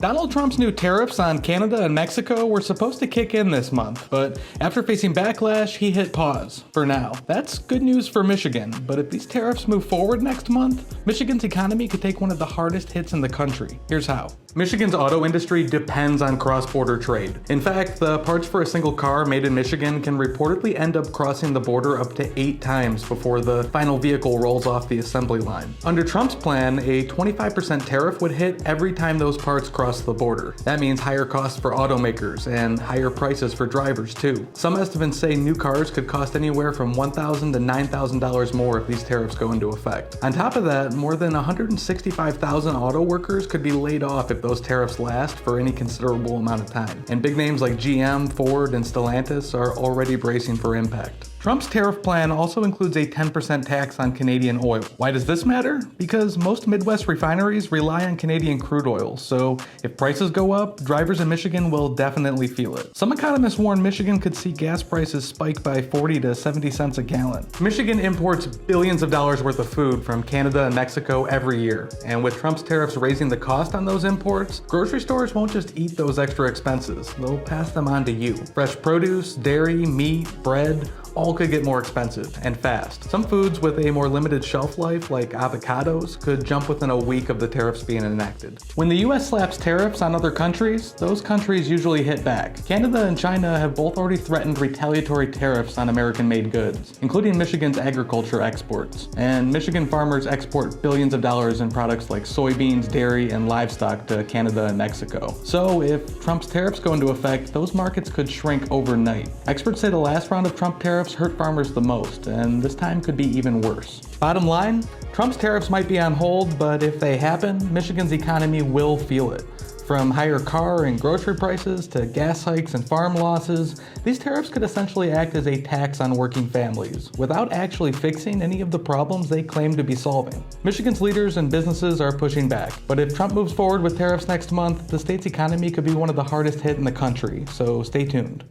Donald Trump's new tariffs on Canada and Mexico were supposed to kick in this month, but after facing backlash, he hit pause, for now. That's good news for Michigan, but if these tariffs move forward next month, Michigan's economy could take one of the hardest hits in the country. Here's how. Michigan's auto industry depends on cross-border trade. In fact, the parts for a single car made in Michigan can reportedly end up crossing the border up to 8 times before the final vehicle rolls off the assembly line. Under Trump's plan, a 25% tariff would hit every time those parts cross the border. That means higher costs for automakers and higher prices for drivers too. Some estimates say new cars could cost anywhere from $1,000 to $9,000 more if these tariffs go into effect. On top of that, more than 165,000 auto workers could be laid off if those tariffs last for any considerable amount of time. And big names like GM, Ford, and Stellantis are already bracing for impact. Trump's tariff plan also includes a 10% tax on Canadian oil. Why does this matter? Because most Midwest refineries rely on Canadian crude oil, so if prices go up, drivers in Michigan will definitely feel it. Some economists warn Michigan could see gas prices spike by 40 to 70 cents a gallon. Michigan imports billions of dollars worth of food from Canada and Mexico every year, and with Trump's tariffs raising the cost on those imports, grocery stores won't just eat those extra expenses, they'll pass them on to you. Fresh produce, dairy, meat, bread, all could get more expensive, and fast. Some foods with a more limited shelf life, like avocados, could jump within a week of the tariffs being enacted. When the US slaps tariffs on other countries, those countries usually hit back. Canada and China have both already threatened retaliatory tariffs on American-made goods, including Michigan's agriculture exports. And Michigan farmers export billions of dollars in products like soybeans, dairy, and livestock to Canada and Mexico. So if Trump's tariffs go into effect, those markets could shrink overnight. Experts say the last round of Trump tariffs hurt farmers the most, and this time could be even worse. Bottom line, Trump's tariffs might be on hold, but if they happen, Michigan's economy will feel it. From higher car and grocery prices to gas hikes and farm losses, these tariffs could essentially act as a tax on working families, without actually fixing any of the problems they claim to be solving. Michigan's leaders and businesses are pushing back, but if Trump moves forward with tariffs next month, the state's economy could be one of the hardest hit in the country, so stay tuned.